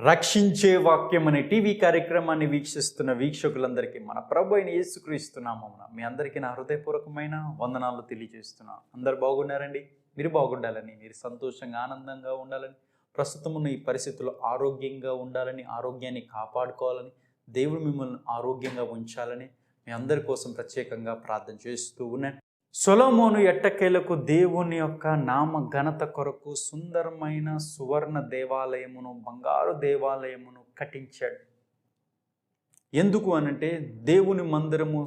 రక్షించే వాక్యం అనే టీవీ కార్యక్రమాన్ని వీక్షిస్తున్న వీక్షకులందరికీ మన ప్రభు అయిన యేసుక్రీస్తు నామమున మీ అందరికీ నా హృదయపూర్వకమైన వందనాలు తెలియజేస్తున్నాను. అందరు బాగున్నారండి? మీరు బాగుండాలని, మీరు సంతోషంగా ఆనందంగా ఉండాలని, ప్రస్తుతమున్న ఈ పరిస్థితుల్లో ఆరోగ్యంగా ఉండాలని, ఆరోగ్యాన్ని కాపాడుకోవాలని, దేవుడు మిమ్మల్ని ఆరోగ్యంగా ఉంచాలని మీ అందరి కోసం ప్రత్యేకంగా ప్రార్థన చేస్తూ ఉన్నాను. సొలొమోను ఎట్టకేలకు దేవుని యొక్క నామ ఘనత కొరకు సుందరమైన సువర్ణ దేవాలయమును, బంగారు దేవాలయమును కట్టించాడు. ఎందుకు అనంటే దేవుని మందిరము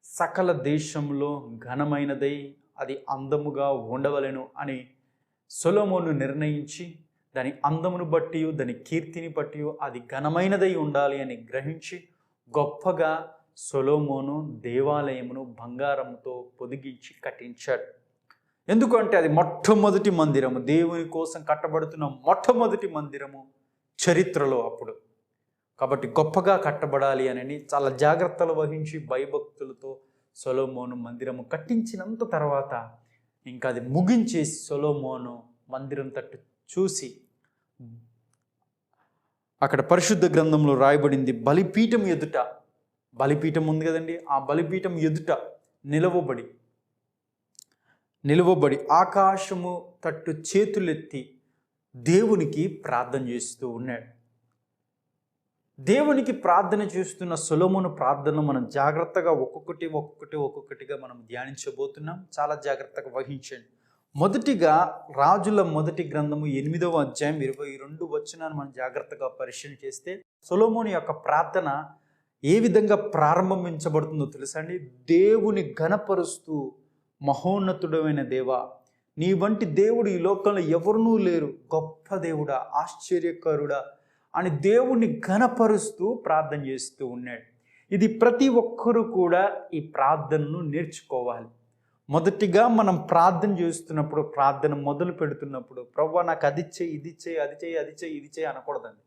సకల దేశంలో ఘనమైనదై అది అందముగా ఉండవలెను అని సొలొమోను నిర్ణయించి, దాని అందమును బట్టి, దాని కీర్తిని బట్టి అది ఘనమైనదై ఉండాలి అని గ్రహించి గొప్పగా సొలొమోను దేవాలయమును బంగారంతో పొదిగించి కట్టించాడు. ఎందుకంటే అది మొట్టమొదటి మందిరము, దేవుని కోసం కట్టబడుతున్న మొట్టమొదటి మందిరము చరిత్రలో అప్పుడు. కాబట్టి గొప్పగా కట్టబడాలి అని చాలా జాగ్రత్తలు వహించి భయభక్తులతో సొలొమోను మందిరము కట్టించినంత తర్వాత ఇంకా అది ముగించేసి సొలొమోను మందిరం తట్టు చూసి, అక్కడ పరిశుద్ధ గ్రంథంలో రాయబడింది, బలిపీఠం ఎదుట, బలిపీఠం ఉంది కదండి, ఆ బలిపీఠం ఎదుట నిలవబడి ఆకాశము తట్టు చేతులెత్తి దేవునికి ప్రార్థన చేస్తూ ఉన్నాడు. దేవునికి ప్రార్థన చేస్తున్న సొలొమోను ప్రార్థన మనం జాగ్రత్తగా ఒక్కొక్కటిగా మనం ధ్యానించబోతున్నాం. చాలా జాగ్రత్తగా వహించండి. మొదటిగా రాజుల మొదటి గ్రంథము 8వ అధ్యాయం 22 వచనాన్ని మనం జాగ్రత్తగా పరిశీలన చేస్తే సొలొమోను యొక్క ప్రార్థన ఏ విధంగా ప్రారంభించబడుతుందో తెలుసా అండి? దేవుని ఘనపరుస్తూ, మహోన్నతుడమైన దేవా, నీ వంటి దేవుడు ఈ లోకంలో ఎవరునూ లేరు, గొప్ప దేవుడా, ఆశ్చర్యకరుడా అని దేవుణ్ణి ఘనపరుస్తూ ప్రార్థన చేస్తూ ఉన్నాడు. ఇది ప్రతి ఒక్కరూ కూడా ఈ ప్రార్థనను నేర్చుకోవాలి. మొదటిగా మనం ప్రార్థన చేస్తున్నప్పుడు, ప్రార్థన మొదలు పెడుతున్నప్పుడు, ప్రభువా నాకు అది చేయి, ఇది చేయి, అది చేయి, అది చేయి, ఇది చేయి అనకూడదండి.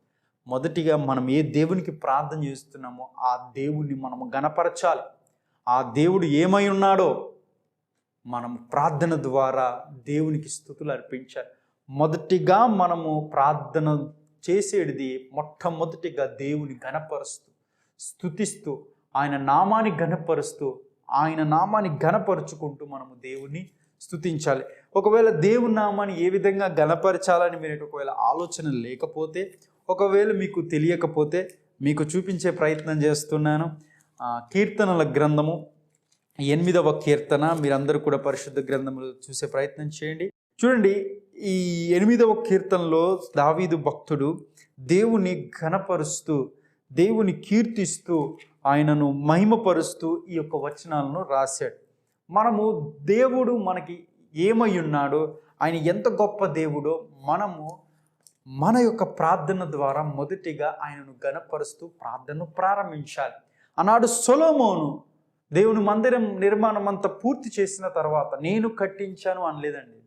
మొదటిగా మనం ఏ దేవునికి ప్రార్థన చేస్తున్నామో ఆ దేవుణ్ణి మనము గణపరచాలి. ఆ దేవుడు ఏమై ఉన్నాడో మనం ప్రార్థన ద్వారా దేవునికి స్తుతులు అర్పించాలి. మొదటిగా మనము ప్రార్థన చేసేది మొట్టమొదటిగా దేవుని గణపరుస్తూ, స్తుతిస్తూ, ఆయన నామాన్ని గణపరుచుకుంటూ మనము దేవుని స్తుతించాలి. ఒకవేళ దేవుని నామాన్ని ఏ విధంగా గణపరచాలని మీరు ఒకవేళ ఆలోచన లేకపోతే, ఒకవేళ మీకు తెలియకపోతే మీకు చూపించే ప్రయత్నం చేస్తున్నాను. కీర్తనల గ్రంథము 8వ కీర్తన, మీరందరూ కూడా పరిశుద్ధ గ్రంథములు చూసే ప్రయత్నం చేయండి. చూడండి, ఈ 8వ కీర్తనలో దావీదు భక్తుడు దేవుని ఘనపరుస్తూ, దేవుని కీర్తిస్తూ, ఆయనను మహిమపరుస్తూ ఈ యొక్క వచనాలను రాశాడు. మనము దేవుడు మనకి ఏమై ఉన్నాడో, ఆయన ఎంత గొప్ప దేవుడో మనము మన యొక్క ప్రార్థన ద్వారా మొదటిగా ఆయనను ఘనపరుస్తూ ప్రార్థనను ప్రారంభించాలి. ఆనాడు సొలొమోను దేవుని మందిరం నిర్మాణం అంతా పూర్తి చేసిన తర్వాత నేను కట్టించాను అనలేదండి.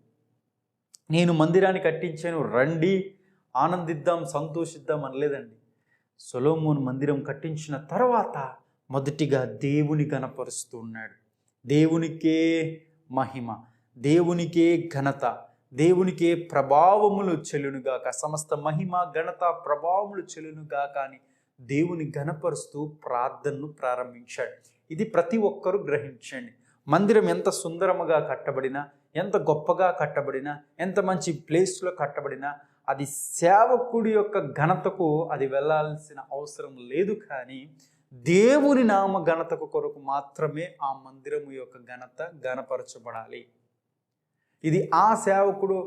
నేను మందిరాన్ని కట్టించాను, రండి ఆనందిద్దాం, సంతోషిద్దాం అనలేదండి. సొలొమోను మందిరం కట్టించిన తర్వాత మొదటిగా దేవుని ఘనపరుస్తూ ఉన్నాడు. దేవునికే మహిమ, దేవునికే ఘనత, దేవునికే ప్రభావములు చెల్లునుగాక, సమస్త మహిమ, ఘనత, ప్రభావములు చెల్లునుగాక అని దేవుని ఘనపరుస్తూ ప్రార్థనను ప్రారంభించాడు. ఇది ప్రతి ఒక్కరూ గ్రహించండి. మందిరం ఎంత సుందరముగా కట్టబడినా, ఎంత గొప్పగా కట్టబడినా, ఎంత మంచి ప్లేస్లో కట్టబడినా అది సేవకుడి యొక్క ఘనతకు అది వెళ్ళాల్సిన అవసరం లేదు. కానీ దేవుని నామ ఘనతకు కొరకు మాత్రమే ఆ మందిరము యొక్క ఘనపరచబడాలి. ఇది ఆ సేవకుడు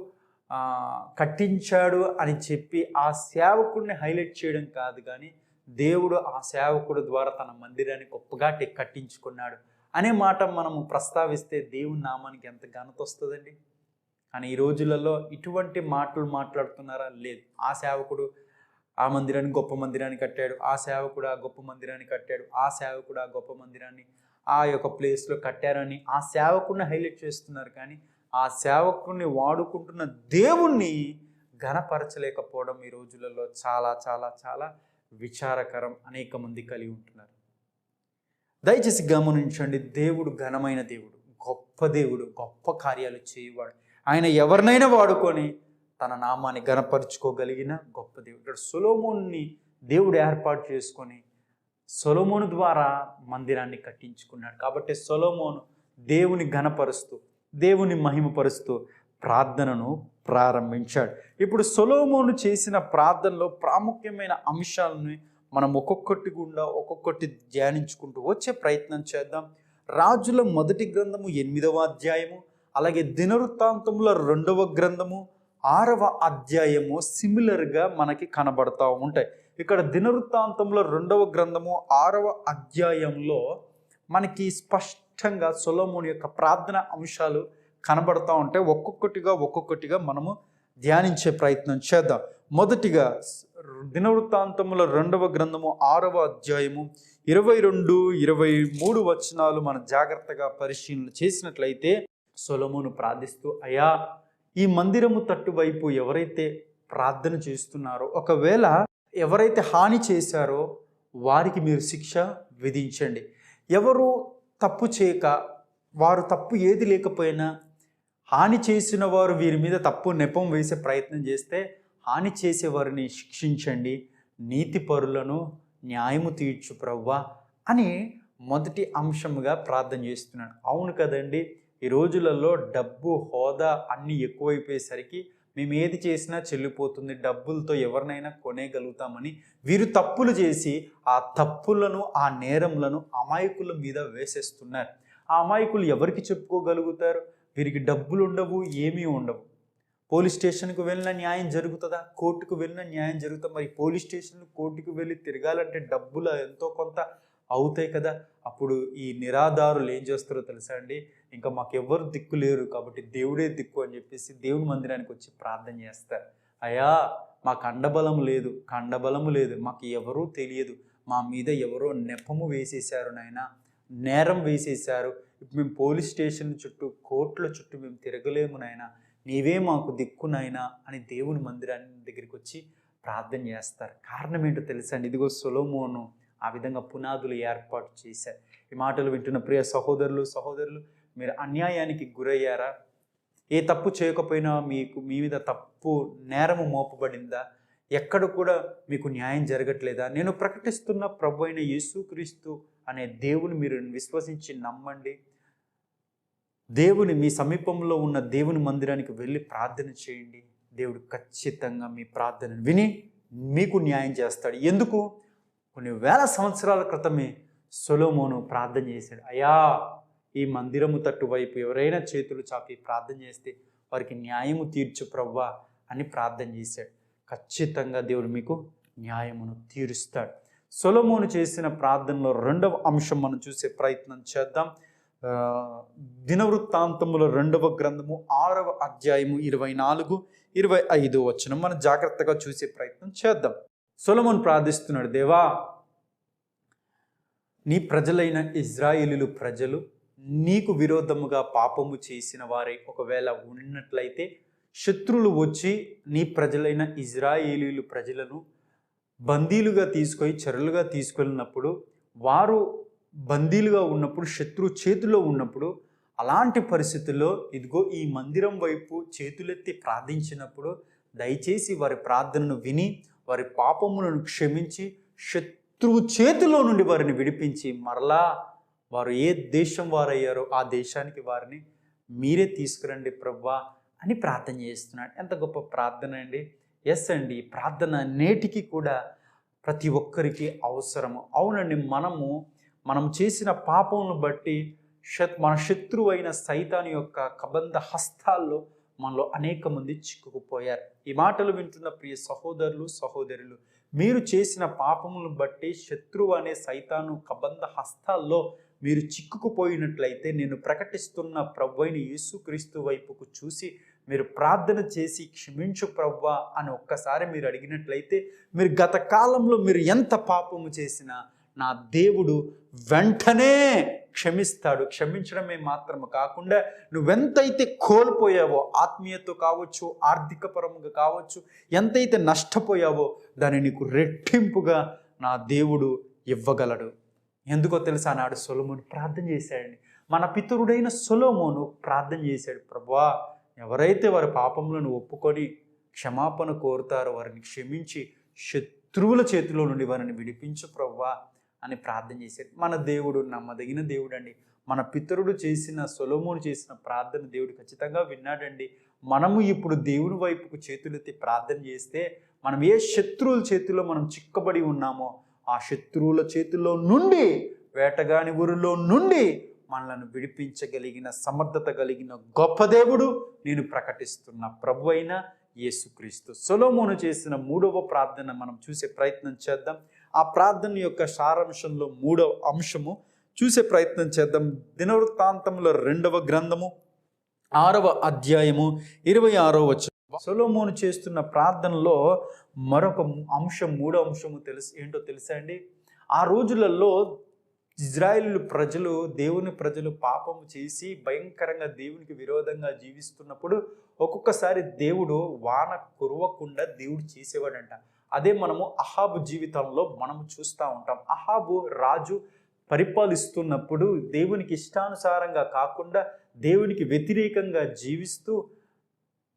కట్టించాడు అని చెప్పి ఆ సేవకుడిని హైలైట్ చేయడం కాదు, కానీ దేవుడు ఆ సేవకుడు ద్వారా తన మందిరాన్ని గొప్పగా కట్టించుకున్నాడు అనే మాట మనము ప్రస్తావిస్తే దేవుని నామానికి ఎంత ఘనత వస్తుందండి. కానీ ఈ రోజులలో ఇటువంటి మాటలు మాట్లాడుతున్నారా? లేదు. ఆ సేవకుడు ఆ మందిరాన్ని గొప్ప మందిరాన్ని కట్టాడు, ఆ సేవకుడు ఆ గొప్ప మందిరాన్ని కట్టాడు, ఆ సేవకుడు ఆ గొప్ప మందిరాన్ని ఆ యొక్క ప్లేస్లో కట్టారని ఆ సేవకుడిని హైలైట్ చేస్తున్నారు. కానీ ఆ సేవకుడిని వాడుకుంటున్న దేవుణ్ణి ఘనపరచలేకపోవడం ఈ రోజులలో చాలా చాలా చాలా విచారకరం. అనేక మంది కలిగి ఉంటున్నారు. దయచేసి గమనించండి, దేవుడు ఘనమైన దేవుడు, గొప్ప దేవుడు, గొప్ప కార్యాలు చేయవాడు. ఆయన ఎవరినైనా వాడుకొని తన నామాన్ని గణపరుచుకోగలిగిన గొప్ప దేవుడు. ఇక్కడ సొలొమోనుని దేవుడు ఏర్పాటు చేసుకొని సొలొమోను ద్వారా మందిరాన్ని కట్టించుకున్నాడు. కాబట్టి సొలొమోను దేవుని ఘనపరుస్తూ దేవుని మహిమపరుస్తూ ప్రార్థనను ప్రారంభించాడు. ఇప్పుడు సొలొమోను చేసిన ప్రార్థనలో ప్రాముఖ్యమైన అంశాలను మనం ఒక్కొక్కటి గుండా ఒక్కొక్కటి ధ్యానించుకుంటూ వచ్చే ప్రయత్నం చేద్దాం. రాజుల మొదటి గ్రంథము 8వ అధ్యాయము, అలాగే దినవృత్తాంతముల 2వ గ్రంథము 6వ అధ్యాయము సిమిలర్గా మనకి కనబడతా ఉంటాయి. ఇక్కడ దినవృత్తాంతంలో 2వ గ్రంథము 6వ అధ్యాయంలో మనకి స్పష్టంగా సొలొమోను యొక్క ప్రార్థన అంశాలు కనబడతా ఉంటాయి. ఒక్కొక్కటిగా మనము ధ్యానించే ప్రయత్నం చేద్దాం. మొదటిగా దినవృత్తాంతముల 2వ గ్రంథము 6వ అధ్యాయము 22-23 వచనాలు మనం జాగ్రత్తగా పరిశీలన చేసినట్లయితే సొలొమోను ప్రార్థిస్తూ, అయ్యా, ఈ మందిరము తట్టు వైపు ఎవరైతే ప్రార్థన చేస్తున్నారో, ఒకవేళ ఎవరైతే హాని చేశారో వారికి మీరు శిక్ష విధించండి. ఎవరు తప్పు చేయక, వారు తప్పు ఏది లేకపోయినా హాని చేసిన వారు వీరి మీద తప్పు నెపం వేసే ప్రయత్నం చేస్తే హాని చేసే వారిని శిక్షించండి, నీతి పరులను న్యాయము తీర్చు ప్రవ్వా అని మొదటి అంశంగా ప్రార్థన చేస్తున్నాడు. అవును కదండి, ఈ రోజులలో డబ్బు, హోదా అన్నీ ఎక్కువైపోయేసరికి మేము ఏది చేసినా చెల్లిపోతుంది, డబ్బులతో ఎవరినైనా కొనేయగలుగుతామని వీరు తప్పులు చేసి ఆ తప్పులను, ఆ నేరములను అమాయకుల మీద వేసేస్తున్నారు. ఆ అమాయకులు ఎవరికి చెప్పుకోగలుగుతారు? వీరికి డబ్బులు ఉండవు, ఏమీ ఉండవు. పోలీస్ స్టేషన్కు వెళ్ళిన న్యాయం జరుగుతుందా? కోర్టుకు వెళ్ళిన న్యాయం జరుగుతుందా? మరి పోలీస్ స్టేషన్, కోర్టుకు వెళ్ళి తిరగాలంటే డబ్బులు ఎంతో కొంత అవుతాయి కదా. అప్పుడు ఈ నిరాధారులు ఏం చేస్తారో తెలుసా అండి, ఇంకా మాకెవ్వరు దిక్కు లేరు కాబట్టి దేవుడే దిక్కు అని చెప్పేసి దేవుని మందిరానికి వచ్చి ప్రార్థన చేస్తారు. అయ్యా, మాకు కండబలము లేదు, మాకు ఎవరూ తెలియదు, మా మీద ఎవరో నెపము వేసేసారు నాయనా, నేరం వేసేసారు, ఇప్పుడు మేము పోలీస్ స్టేషన్ చుట్టూ, కోర్టుల చుట్టూ మేము తిరగలేము నాయనా, నీవే మాకు దిక్కునైనా అని దేవుని మందిరాన్ని దగ్గరికి వచ్చి ప్రార్థన చేస్తారు. కారణం ఏంటో తెలుసండి, ఇదిగో సొలొమోను ఆ విధంగా పునాదులు ఏర్పాటు చేశారు. ఈ మాటలు వింటున్న ప్రియ సహోదరులు, మీరు అన్యాయానికి గురయ్యారా? ఏ తప్పు చేయకపోయినా మీ మీద తప్పు నేరము మోపబడిందా? ఎక్కడ కూడా మీకు న్యాయం జరగట్లేదా? నేను ప్రకటిస్తున్న ప్రభు అయిన యేసుక్రీస్తు అనే దేవుని మీరు విశ్వసించి నమ్మండి. దేవుని మీ సమీపంలో ఉన్న దేవుని మందిరానికి వెళ్ళి ప్రార్థన చేయండి. దేవుడు ఖచ్చితంగా మీ ప్రార్థనను విని మీకు న్యాయం చేస్తాడు. ఎందుకు? కొన్ని వేల సంవత్సరాల క్రితమే సొలొమోను ప్రార్థన చేశాడు. అయ్యా, ఈ మందిరము తట్టు వైపు ఎవరైనా చేతులు చాపి ప్రార్థన చేస్తే వారికి న్యాయము తీర్చు ప్రవ్వా అని ప్రార్థన చేశాడు. ఖచ్చితంగా దేవుడు మీకు న్యాయమును తీరుస్తాడు. సొలొమోను చేసిన ప్రార్థనలో 2వ అంశం మనం చూసే ప్రయత్నం చేద్దాం. దినవృత్తాంతముల 2వ గ్రంథము 6వ అధ్యాయము 24-25 వచనం మనం జాగ్రత్తగా చూసే ప్రయత్నం చేద్దాం. సొలొమోను ప్రార్థిస్తున్నాడు, దేవా, నీ ప్రజలైన ఇజ్రాయేలీలు ప్రజలు నీకు విరోధముగా పాపము చేసిన వారై ఒకవేళ ఉన్నట్లయితే శత్రువులు వచ్చి నీ ప్రజలైన ఇజ్రాయేలీలు ప్రజలను బందీలుగా తీసుకొని చెరలుగా తీసుకెళ్ళినప్పుడు, వారు బందీలుగా ఉన్నప్పుడు, శత్రు చేతిలో ఉన్నప్పుడు, అలాంటి పరిస్థితుల్లో ఇదిగో ఈ మందిరం వైపు చేతులెత్తి ప్రార్థించినప్పుడు దయచేసి వారి ప్రార్థనను విని వారి పాపములను క్షమించి శత్రువు చేతిలో నుండి వారిని విడిపించి మరలా వారు ఏ దేశం వారయ్యారో ఆ దేశానికి వారిని మీరే తీసుకురండి ప్రవ్వా అని ప్రార్థన చేస్తున్నాడు. ఎంత గొప్ప ప్రార్థన అండి! ఎస్ అండి, ప్రార్థన నేటికి కూడా ప్రతి ఒక్కరికి అవసరము. అవునండి, మనం చేసిన పాపములను బట్టి మన శత్రువు అయిన సైతాను యొక్క కబంధ హస్తాల్లో మనలో అనేక మంది చిక్కుకుపోయారు. ఈ మాటలు వింటున్న ప్రియ సహోదరులు, మీరు చేసిన పాపములను బట్టి శత్రువు అనే సైతాను కబంధ హస్తాల్లో మీరు చిక్కుకుపోయినట్లయితే నేను ప్రకటిస్తున్న ప్రభువైన యేసుక్రీస్తు వైపుకు చూసి మీరు ప్రార్థన చేసి క్షమించు ప్రభువా అని ఒక్కసారి మీరు అడిగినట్లయితే, మీరు గత కాలంలో మీరు ఎంత పాపము చేసినా నా దేవుడు వెంటనే క్షమిస్తాడు. క్షమించడమే మాత్రము కాకుండా నువ్వెంతైతే కోల్పోయావో, ఆత్మీయత కావచ్చు, ఆర్థిక పరముగా కావచ్చు, ఎంతైతే నష్టపోయావో దాన్ని నీకు రెట్టింపుగా నా దేవుడు ఇవ్వగలడు. ఎందుకో తెలుసా, నాడు సొలొమోను ప్రార్థన చేశాడండి. మన పితరుడైన సొలొమోను ప్రార్థన చేశాడు, ప్రభువా, ఎవరైతే వారి పాపములను ఒప్పుకొని క్షమాపణ కోరుతారో వారిని క్షమించి శత్రువుల చేతిలో నుండి వారిని విడిపించు ప్రభువా అని ప్రార్థన చేశాడు. మన దేవుడు నమ్మదగిన దేవుడు అండి. మన పితరుడు చేసిన, సొలొమోను చేసిన ప్రార్థన దేవుడు ఖచ్చితంగా విన్నాడండి. మనము ఇప్పుడు దేవుని వైపుకు చేతులెత్తి ప్రార్థన చేస్తే మనం ఏ శత్రువుల చేతిలో మనం చిక్కబడి ఉన్నామో ఆ శత్రువుల చేతుల్లో నుండి, వేటగాని ఊరిలో నుండి మనలను విడిపించగలిగిన సమర్థత కలిగిన గొప్ప దేవుడు నేను ప్రకటిస్తున్న ప్రభు అయిన యేసుక్రీస్తు. సొలొమోను చేసిన 3వ ప్రార్థన మనం చూసే ప్రయత్నం చేద్దాం. ఆ ప్రార్థన యొక్క సారాంశంలో 3వ అంశము చూసే ప్రయత్నం చేద్దాం. దినవృత్తాంతముల 2వ గ్రంథము 6వ అధ్యాయము 26వ వచనం. సొలొమోను చేస్తున్న ప్రార్థనలో మరొక అంశం, 3వ అంశము ఏంటో తెలుసా అండి? ఆ రోజులలో ఇజ్రాయేలు ప్రజలు, దేవుని ప్రజలు పాపము చేసి భయంకరంగా దేవునికి విరోధంగా జీవిస్తున్నప్పుడు ఒక్కొక్కసారి దేవుడు వాన కురవకుండా దేవుడు చేసేవాడంట. అదే మనము అహాబు జీవితంలో మనము చూస్తూ ఉంటాం. అహాబు రాజు పరిపాలిస్తున్నప్పుడు దేవునికి ఇష్టానుసారంగా కాకుండా దేవునికి వ్యతిరేకంగా జీవిస్తూ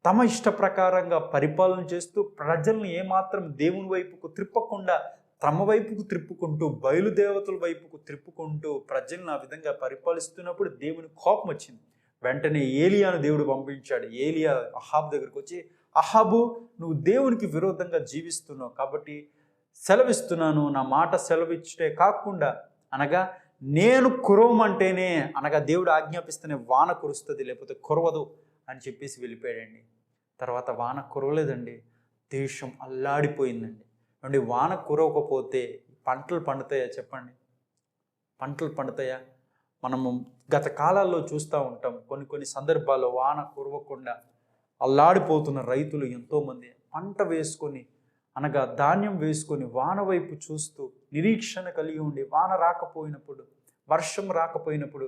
తమ ఇష్ట ప్రకారంగా పరిపాలన చేస్తూ ప్రజల్ని ఏమాత్రం దేవుని వైపుకు త్రిప్పకుండా తమ వైపుకు త్రిప్పుకుంటూ, బయలుదేవతల వైపుకు త్రిప్పుకుంటూ ప్రజలను ఆ విధంగా పరిపాలిస్తున్నప్పుడు దేవుని కోపం వచ్చింది. వెంటనే ఏలియాను దేవుడు పంపించాడు. ఏలియా అహాబు దగ్గరికి వచ్చి, అహాబు, నువ్వు దేవునికి విరోధంగా జీవిస్తున్నావు కాబట్టి సెలవిస్తున్నాను, నా మాట సెలవిచ్చే కాకుండా అనగా నేను కురవమంటేనే, అనగా దేవుడు ఆజ్ఞాపిస్తేనే వాన కురుస్తుంది, లేకపోతే కురవదు అని చెప్పేసి వెళ్ళిపోయాడండి. తర్వాత వాన కురవలేదండి, దేశం అల్లాడిపోయిందండి. అండి, వాన కురవకపోతే పంటలు పండుతాయా చెప్పండి? పంటలు పండుతాయా? మనము గత కాలాల్లో చూస్తూ ఉంటాం. కొన్ని సందర్భాల్లో వాన కురవకుండా అల్లాడిపోతున్న రైతులు ఎంతోమంది పంట వేసుకొని, అనగా ధాన్యం వేసుకొని వాన వైపు చూస్తూ నిరీక్షణ కలిగి ఉండి, వాన రాకపోయినప్పుడు, వర్షం రాకపోయినప్పుడు,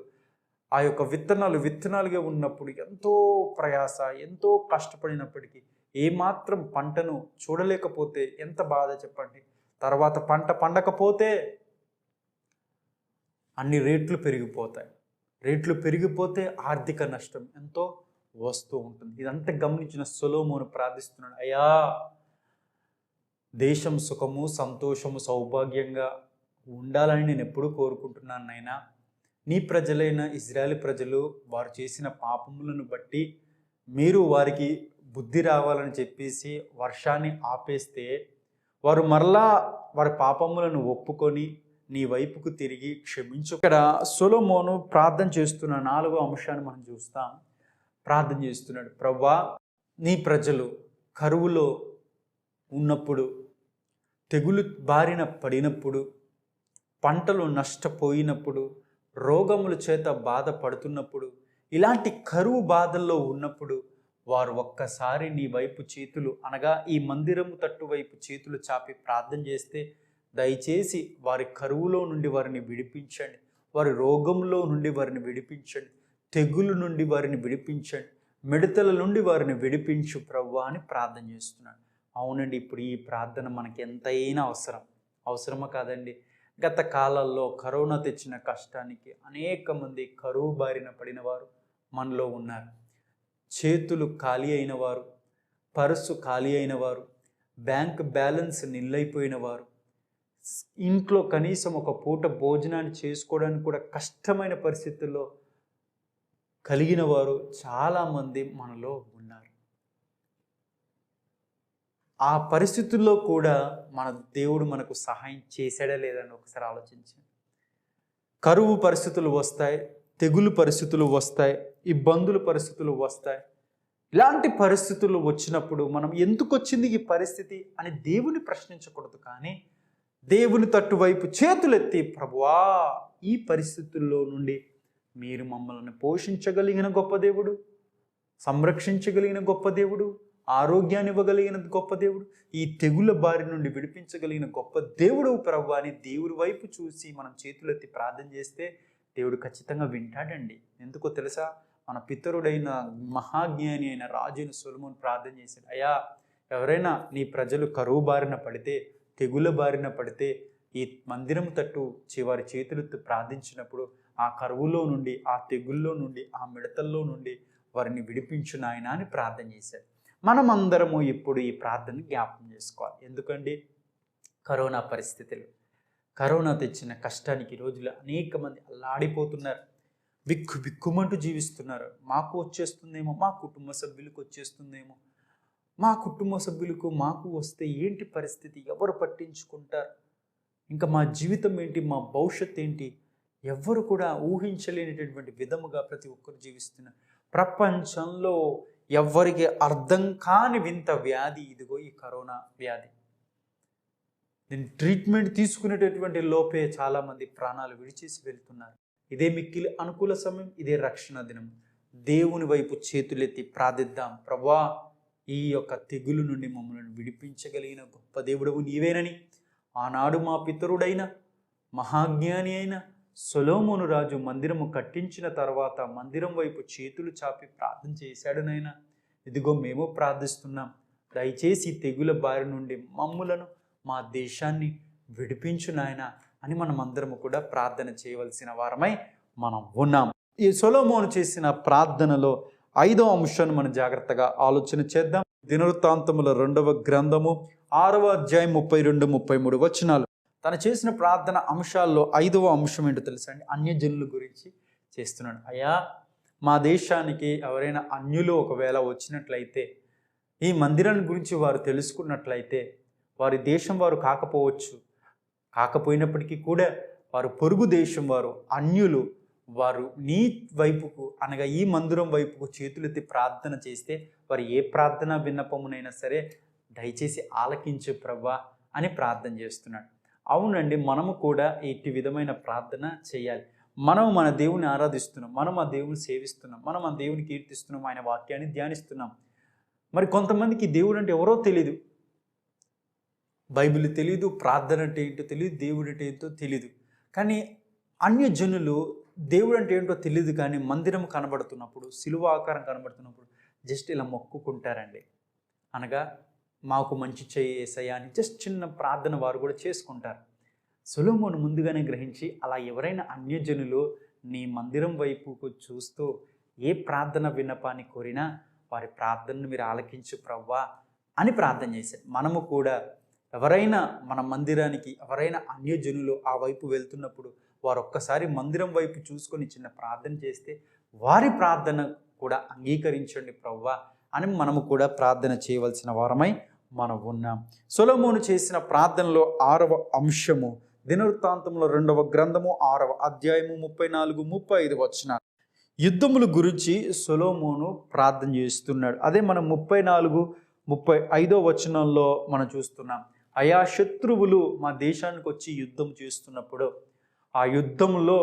ఆ యొక్క విత్తనాలుగా ఉన్నప్పుడు ఎంతో ప్రయాస, ఎంతో కష్టపడినప్పటికీ ఏమాత్రం పంటను చూడలేకపోతే ఎంత బాధ చెప్పండి. తర్వాత పంట పండకపోతే అన్ని రేట్లు పెరిగిపోతాయి. రేట్లు పెరిగిపోతే ఆర్థిక నష్టం ఎంతో వస్తూ ఉంటుంది. ఇదంతా గమనించిన సొలొమోను ప్రార్థిస్తున్నాడు, అయ్యా, దేశం సుఖము, సంతోషము, సౌభాగ్యంగా ఉండాలని నేను ఎప్పుడూ కోరుకుంటున్నాను నాయనా. నీ ప్రజలైన ఇజ్రాయేల్ ప్రజలు వారు చేసిన పాపములను బట్టి మీరు వారికి బుద్ధి రావాలని చెప్పేసి వర్షాన్ని ఆపేస్తే వారు మరలా వారి పాపములను ఒప్పుకొని నీ వైపుకు తిరిగి క్షమించు. ఇక్కడ సొలొమోను ప్రార్థన చేస్తున్న 4వ అంశాన్ని మనం చూస్తాం. ప్రార్థన చేస్తున్నాడు, ప్రభువా, నీ ప్రజలు కరువులో ఉన్నప్పుడు, తెగులు బారిన పడినప్పుడు, పంటలు నష్టపోయినప్పుడు, రోగముల చేత బాధపడుతున్నప్పుడు, ఇలాంటి కరువు బాధల్లో ఉన్నప్పుడు వారు ఒక్కసారి నీ వైపు చేతులు, అనగా ఈ మందిరము తట్టు వైపు చేతులు చాపి ప్రార్థన చేస్తే దయచేసి వారి కరువులో నుండి వారిని విడిపించండి, వారి రోగంలో నుండి వారిని విడిపించండి, తెగులు నుండి వారిని విడిపించండి, మిడతల నుండి వారిని విడిపించు ప్రభువా అని ప్రార్థన చేస్తున్నాడు. అవునండి, ఇప్పుడు ఈ ప్రార్థన మనకి ఎంతైనా అవసరమా కాదండి? గత కాలాల్లో కరోనా తెచ్చిన కష్టానికి అనేక మంది కరువు బారిన పడిన వారు మనలో ఉన్నారు. చేతులు ఖాళీ అయిన వారు, పర్సు ఖాళీ అయిన వారు, బ్యాంక్ బ్యాలెన్స్ నిల్లైపోయిన వారు, ఇంట్లో కనీసం ఒక పూట భోజనాన్ని చేసుకోవడానికి కూడా కష్టమైన పరిస్థితుల్లో కలిగిన వారు చాలామంది మనలో ఉన్నారు. ఆ పరిస్థితుల్లో కూడా మన దేవుడు మనకు సహాయం చేశాడా లేదని ఒకసారి ఆలోచించండి. కరువు పరిస్థితులు వస్తాయి, తెగులు పరిస్థితులు వస్తాయి, ఇబ్బందుల పరిస్థితులు వస్తాయి. ఇలాంటి పరిస్థితులు వచ్చినప్పుడు మనం ఎందుకు వచ్చింది ఈ పరిస్థితి అని దేవుని ప్రశ్నించకూడదు, కానీ దేవుని తట్టు వైపు చేతులెత్తి, ప్రభువా, ఈ పరిస్థితుల్లో నుండి మీరు మమ్మల్ని పోషించగలిగిన గొప్ప దేవుడు, సంరక్షించగలిగిన గొప్ప దేవుడు, ఆరోగ్యాన్ని ఇవ్వగలిగిన గొప్ప దేవుడు, ఈ తెగుల బారి నుండి విడిపించగలిగిన గొప్ప దేవుడు ప్రభువా అని దేవుడి వైపు చూసి మనం చేతులెత్తి ప్రార్థన చేస్తే దేవుడు ఖచ్చితంగా వింటాడండి. ఎందుకో తెలుసా? మన పితరుడైన మహాజ్ఞాని అయిన రాజైన సొలొమోను ప్రార్థన చేశాడు, అయ్యా, ఎవరైనా నీ ప్రజలు కరువు బారిన పడితే, తెగుల బారిన పడితే ఈ మందిరం తట్టు వారి చేతులెత్తి ప్రార్థించినప్పుడు ఆ కరువులో నుండి, ఆ తెగుల్లో నుండి, ఆ మిడతల్లో నుండి వారిని విడిపించు నాయనా అని ప్రార్థన చేశాడు. మనమందరము ఇప్పుడు ఈ ప్రార్థన జ్ఞాపకం చేసుకోవాలి. ఎందుకండి, కరోనా పరిస్థితులు, కరోనా తెచ్చిన కష్టానికి రోజులు అనేక మంది అల్లాడిపోతున్నారు, బిక్కుమంటూ జీవిస్తున్నారు. మాకు వచ్చేస్తుందేమో, మా కుటుంబ సభ్యులకు వచ్చేస్తుందేమో, మా కుటుంబ సభ్యులకు మాకు వస్తే ఏంటి పరిస్థితి, ఎవరు పట్టించుకుంటారు, ఇంకా మా జీవితం ఏంటి, మా భవిష్యత్తు ఏంటి, ఎవ్వరు కూడా ఊహించలేనటువంటి విధముగా ప్రతి ఒక్కరు జీవిస్తున్నారు. ప్రపంచంలో ఎవ్వరికి అర్థం కాని వింత వ్యాధి ఇదిగో ఈ కరోనా వ్యాధి. దీని ట్రీట్మెంట్ తీసుకునేటటువంటి లోపే చాలామంది ప్రాణాలు విడిచేసి వెళ్తున్నారు. ఇదే మిక్కిలి అనుకూల సమయం, ఇదే రక్షణ దినం. దేవుని వైపు చేతులెత్తి ప్రార్థిద్దాం. ప్రభువా, ఈ యొక్క తెగులు నుండి మమ్మల్ని విడిపించగలిగిన గొప్ప దేవుడవు నీవేనని ఆనాడు మా పితరుడైన మహాజ్ఞాని అయిన సొలొమోను రాజు మందిరము కట్టించిన తర్వాత మందిరం వైపు చేతులు చాపి ప్రార్థన చేశాడునైనా. ఇదిగో మేము ప్రార్థిస్తున్నాం, దయచేసి తెగుల బారి నుండి మమ్ములను, మా దేశాన్ని విడిపించు నాయన అని మనమందరము కూడా ప్రార్థన చేయవలసిన వారమై మనం ఉన్నాం. ఈ సొలొమోను చేసిన ప్రార్థనలో 5వ అంశాన్ని మనం జాగ్రత్తగా ఆలోచన చేద్దాం. దినవృత్తాంతముల 2వ గ్రంథము 6వ అధ్యాయం 32-33 వచనాలు. తను చేసిన ప్రార్థన అంశాల్లో 5వ అంశం ఏంటో తెలుసా అండి? అన్యజనుల గురించి చేస్తున్నాడు. అయ్యా, మా దేశానికి ఎవరైనా అన్యులు ఒకవేళ వచ్చినట్లయితే, ఈ మందిరాన్ని గురించి వారు తెలుసుకున్నట్లయితే, వారి దేశం వారు కాకపోవచ్చు, కాకపోయినప్పటికీ కూడా వారు పొరుగు దేశం వారు, అన్యులు, వారు నీ వైపుకు అనగా ఈ మందిరం వైపుకు చేతులెత్తి ప్రార్థన చేస్తే వారు ఏ ప్రార్థన విన్నపమునైనా సరే దయచేసి ఆలకించు ప్రభువా అని ప్రార్థన చేస్తున్నాడు. అవునండి, మనము కూడా ఇట్టి విధమైన ప్రార్థన చేయాలి. మనం మన దేవుని ఆరాధిస్తున్నాం, మనం ఆ దేవుని సేవిస్తున్నాం, మనం ఆ దేవుని కీర్తిస్తున్నాం, ఆయన వాక్యాన్ని ధ్యానిస్తున్నాం. మరి కొంతమందికి దేవుడు అంటే ఎవరో తెలియదు, బైబిల్ తెలియదు, ప్రార్థన అంటే ఏంటో తెలియదు, దేవుడు అంటే ఏంటో తెలియదు. కానీ అన్యజనులు దేవుడు అంటే ఏంటో తెలియదు, కానీ మందిరం కనబడుతున్నప్పుడు, శిలువ ఆకారం కనబడుతున్నప్పుడు జస్ట్ ఇలా మొక్కుకుంటారండి. అనగా మాకు మంచి చేయి యేసయ్యా అని జస్ట్ చిన్న ప్రార్థన వారు కూడా చేసుకుంటారు. సొలొమోను ముందుగానే గ్రహించి, అలా ఎవరైనా అన్యజనులు నీ మందిరం వైపుకు చూస్తూ ఏ ప్రార్థన విన్నపాన్ని కోరినా వారి ప్రార్థనను మీరు ఆలకించు ప్రవ్వా అని ప్రార్థన చేశారు. మనము కూడా ఎవరైనా మన మందిరానికి ఎవరైనా అన్యజనులు ఆ వైపు వెళ్తున్నప్పుడు వారు ఒక్కసారి మందిరం వైపు చూసుకొని చిన్న ప్రార్థన చేస్తే వారి ప్రార్థన కూడా అంగీకరించండి ప్రవ్వా అని మనము కూడా ప్రార్థన చేయవలసిన వారమై మనం ఉన్నాం. సొలొమోను చేసిన ప్రార్థనలో 6వ అంశము దినవృత్తాంతముల 2వ గ్రంథము 6వ అధ్యాయము 34-35 వచనాలు. యుద్ధముల గురించి సొలొమోను ప్రార్థన చేస్తున్నాడు. అదే మనం 34-35 వచనంలో మనం చూస్తున్నాం. అయా, శత్రువులు మా దేశానికి వచ్చి యుద్ధం చేస్తున్నప్పుడు, ఆ యుద్ధంలో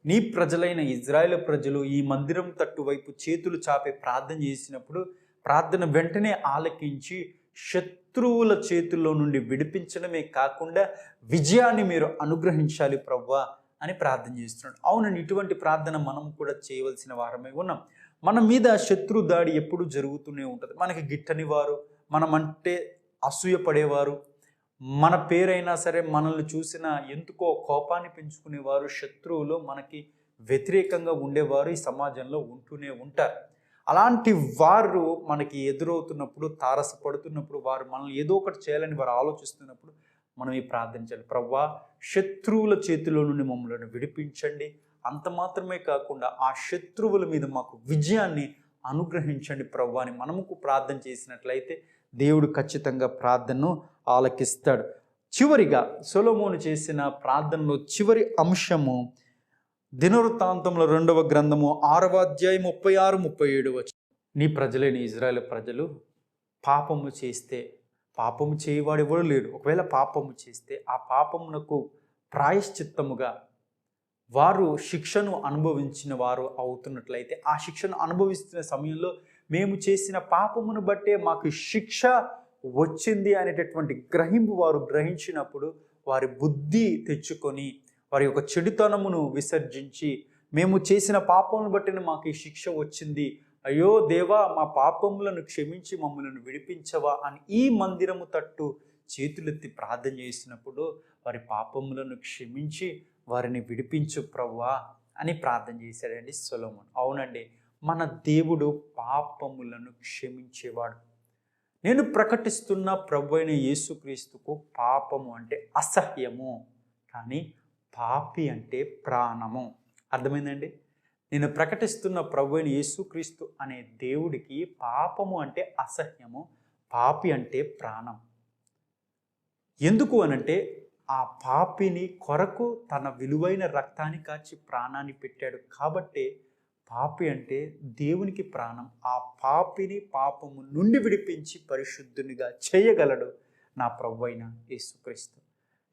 నీ ప్రజలైన ఇజ్రాయేల్ ప్రజలు ఈ మందిరం తట్టు వైపు చేతులు చాపి ప్రార్థన చేసినప్పుడు ప్రార్థన వెంటనే ఆలకించి శత్రువుల చేతుల్లో నుండి విడిపించడమే కాకుండా విజయాన్ని మీరు అనుగ్రహించాలి ప్రవ్వా అని ప్రార్థన చేస్తున్నాడు. అవునండి, ఇటువంటి ప్రార్థన మనం కూడా చేయవలసిన వారమే ఉన్నాం. మన మీద శత్రు దాడి ఎప్పుడు జరుగుతూనే ఉంటుంది. మనకి గిట్టని వారు, మనమంటే అసూయపడేవారు, మన పేరైనా సరే మనల్ని చూసిన ఎందుకో కోపాన్ని పెంచుకునేవారు, శత్రువులు, మనకి వ్యతిరేకంగా ఉండేవారు ఈ సమాజంలో ఉంటూనే ఉంటారు. అలాంటి వారు మనకి ఎదురవుతున్నప్పుడు, తారసపడుతున్నప్పుడు, వారు మనల్ని ఏదో ఒకటి చేయాలని వారు ఆలోచిస్తున్నప్పుడు మనం ఈ ప్రార్థించాలి. ప్రవ్వా, శత్రువుల చేతిలో నుండి మమ్మల్ని విడిపించండి, అంత మాత్రమే కాకుండా ఆ శత్రువుల మీద మాకు విజయాన్ని అనుగ్రహించండి ప్రవ్వా అని మనముకు ప్రార్థన చేసినట్లయితే దేవుడు ఖచ్చితంగా ప్రార్థనను ఆలకిస్తాడు. చివరిగా సొలొమోను చేసిన ప్రార్థనలో చివరి అంశము దినవృత్తాంతముల 2వ గ్రంథము 6వ అధ్యాయం 36-37 వచనం. నీ ప్రజలైన ఇజ్రాయేల్ ప్రజలు పాపము చేస్తే, పాపము చేయవాడు ఎవడు లేడు, ఒకవేళ పాపము చేస్తే ఆ పాపమునకు ప్రాయశ్చిత్తముగా వారు శిక్షను అనుభవించిన వారు అవుతున్నట్లయితే, ఆ శిక్షను అనుభవిస్తున్న సమయంలో మేము చేసిన పాపమును బట్టే మాకు శిక్ష వచ్చింది అనేటటువంటి గ్రహింపు వారు గ్రహించినప్పుడు వారి బుద్ధి తెచ్చుకొని వారి యొక్క చెడుతనమును విసర్జించి, మేము చేసిన పాపమును బట్టి మాకు ఈ శిక్ష వచ్చింది, అయ్యో దేవా మా పాపములను క్షమించి మమ్మల్ని విడిపించవా అని ఈ మందిరము తట్టు చేతులెత్తి ప్రార్థన చేసినప్పుడు వారి పాపములను క్షమించి వారిని విడిపించు ప్రవ్వా అని ప్రార్థన చేశాడండి సొలొమోను. అవునండి, మన దేవుడు పాపములను క్షమించేవాడు. నేను ప్రకటిస్తున్న ప్రభువైన యేసుక్రీస్తుకు పాపము అంటే అసహ్యము, కానీ పాపి అంటే ప్రాణము. అర్థమైందండి? నేను ప్రకటిస్తున్న ప్రభువైన యేసుక్రీస్తు అనే దేవుడికి పాపము అంటే అసహ్యము, పాపి అంటే ప్రాణం. ఎందుకు అనంటే ఆ పాపిని కొరకు తన విలువైన రక్తాన్ని కాచి ప్రాణాన్ని పెట్టాడు కాబట్టే పాపి అంటే దేవునికి ప్రాణం. ఆ పాపిని పాపము నుండి విడిపించి పరిశుద్ధునిగా చేయగలడు నా ప్రభువైన యేసుక్రీస్తు.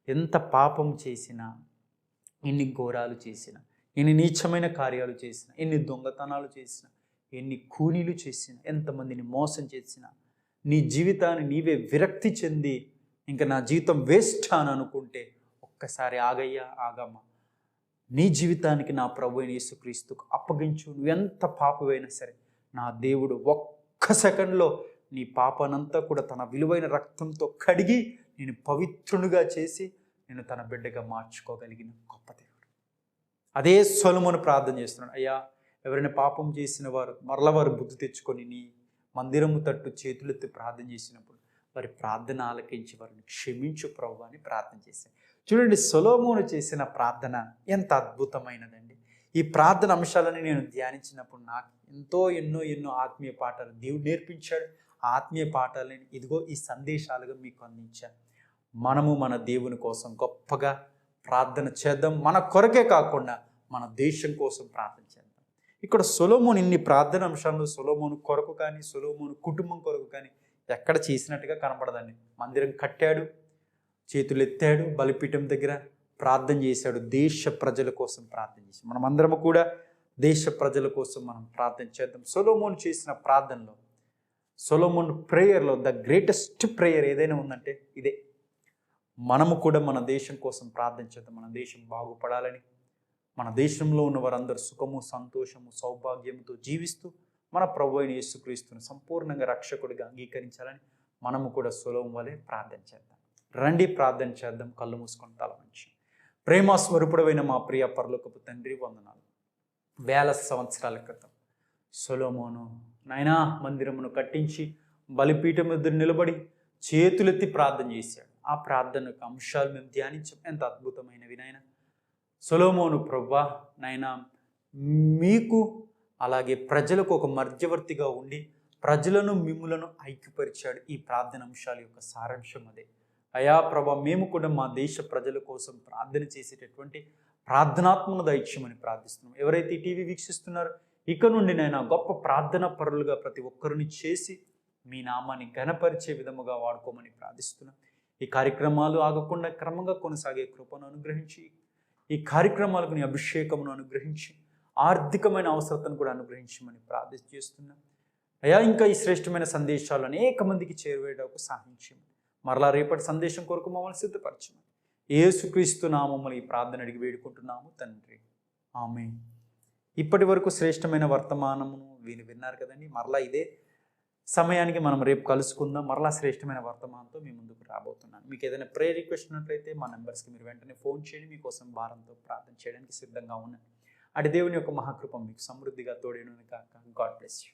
ఎంత పాపం చేసినా, ఎన్ని ఘోరాలు చేసినా, ఎన్ని నీచమైన కార్యాలు చేసినా, ఎన్ని దొంగతనాలు చేసినా, ఎన్ని కూనీలు చేసినా, ఎంతమందిని మోసం చేసినా, నీ జీవితాన్ని నీవే విరక్తి చెంది ఇంకా నా జీవితం వేస్ట్ అని అనుకుంటే ఒక్కసారి ఆగయ్యా, ఆగమ్మా, నీ జీవితానికి నా ప్రభువైన యేసుక్రీస్తుకు అప్పగించు. నువ్వెంత పాపమైనా సరే నా దేవుడు ఒక్క సెకండ్లో నీ పాపనంతా కూడా తన విలువైన రక్తంతో కడిగి నేను పవిత్రునిగా చేసి నేను తన బిడ్డగా మార్చుకోగలిగిన గొప్ప దేవుడు. అదే సొలొమోను ప్రార్థన చేస్తున్నాడు. అయ్యా, ఎవరైనా పాపం చేసిన వారు మరల వారు బుద్ధి తెచ్చుకొని నీ మందిరము తట్టు చేతులెత్తి ప్రార్థన చేసినప్పుడు వారి ప్రార్థన ఆలకించి వారిని క్షమించు ప్రభువా అని ప్రార్థన చేశాను. చూడండి, సొలొమోను చేసిన ప్రార్థన ఎంత అద్భుతమైనదండి. ఈ ప్రార్థన అంశాలని నేను ధ్యానించినప్పుడు నాకు ఎన్నో ఆత్మీయ పాఠాలు దేవుడు నేర్పించాడు. ఆ ఆత్మీయ పాఠాలని ఇదిగో ఈ సందేశాలుగా మీకు అందించాను. మనము మన దేవుని కోసం గొప్పగా ప్రార్థన చేద్దాం. మన కొరకే కాకుండా మన దేశం కోసం ప్రార్థన చేద్దాం. ఇక్కడ సొలొమోను ఇన్ని ప్రార్థన అంశాలను సొలొమోను కొరకు కానీ సొలొమోను కుటుంబం కొరకు కానీ ఎక్కడ చేసినట్టుగా కనపడదండి. మందిరం కట్టాడు, చేతులు ఎత్తాడు, బలిపీఠం దగ్గర ప్రార్థన చేశాడు, దేశ ప్రజల కోసం ప్రార్థన చేశాడు. మనమందరము కూడా దేశ ప్రజల కోసం మనం ప్రార్థన చేద్దాం. సొలొమోను చేసిన ప్రార్థనలో, సొలొమోన్ ప్రేయర్లో ద గ్రేటెస్ట్ ప్రేయర్ ఏదైనా ఉందంటే ఇదే. మనము కూడా మన దేశం కోసం ప్రార్థన చేద్దాం. మన దేశం బాగుపడాలని, మన దేశంలో ఉన్న వారందరూ సుఖము, సంతోషము, సౌభాగ్యంతో జీవిస్తూ మన ప్రభువైన యేసుక్రీస్తును సంపూర్ణంగా రక్షకుడిగా అంగీకరించాలని మనము కూడా సొలొమోను వలె ప్రార్థన చేద్దాం. రండి, ప్రార్థన చేద్దాం. కళ్ళు మూసుకొని తల వంచి. ప్రేమ స్వరూపుడైన మా ప్రియ పరలోకపు తండ్రి, వందనాలు. వేల సంవత్సరాల క్రితం సొలొమోను నాయనా మందిరమును కట్టించి బలిపీఠం ఎదురు నిలబడి చేతులెత్తి ప్రార్థన చేశాడు. ఆ ప్రార్థన అంశాలు మేము ధ్యానించాం. ఎంత అద్భుతమైనవి నాయన. సొలొమోను ప్రభువా నాయనా, మీకు అలాగే ప్రజలకు ఒక మధ్యవర్తిగా ఉండి ప్రజలను మిమ్ములను ఐక్యపరిచాడు. ఈ ప్రార్థన అంశాల యొక్క సారాంశం అదే. అయా ప్రభా, మేము కూడా మా దేశ ప్రజల కోసం ప్రార్థన చేసేటటువంటి ప్రార్థనాత్మను దయచేయమని ప్రార్థిస్తున్నాం. ఎవరైతే ఈ టీవీ వీక్షిస్తున్నారో ఇక నుండి నైనా గొప్ప ప్రార్థన పరులుగా ప్రతి ఒక్కరిని చేసి మీ నామాన్ని ఘనపరిచే విధముగా వాడుకోమని ప్రార్థిస్తున్నాం. ఈ కార్యక్రమాలు ఆగకుండా క్రమంగా కొనసాగే కృపను అనుగ్రహించి, ఈ కార్యక్రమాలకు నీ అభిషేకమును అనుగ్రహించి, ఆర్థికమైన అవసరతను కూడా అనుగ్రహించమని ప్రార్థన చేస్తున్నాం. అయా, ఇంకా ఈ శ్రేష్టమైన సందేశాలు అనేక మందికి చేరువేయడానికి సహాయం చేయమని, మరలా రేపటి సందేశం కొరకు మమ్మల్ని సిద్ధపరచమని యేసుక్రీస్తు నామమున ఈ ప్రార్థన అడిగి వేడుకుంటున్నాము తండ్రి, ఆమేన్. ఇప్పటి వరకు శ్రేష్టమైన వర్తమానమును విన్నారు కదండి. మరలా ఇదే సమయానికి మనం రేపు కలుసుకుందాం. మరలా శ్రేష్టమైన వర్తమానంతో మీ ముందుకు రాబోతున్నాను. మీకు ఏదైనా ప్రేయర్ రిక్వెస్ట్ ఉన్నట్లయితే మా నెంబర్స్కి మీరు వెంటనే ఫోన్ చేయండి. మీకోసం భారంతో ప్రార్థన చేయడానికి సిద్ధంగా ఉన్నాను. అటు దేవుని యొక్క మహాకృప మీకు సమృద్ధిగా తోడేను కాక. God bless you.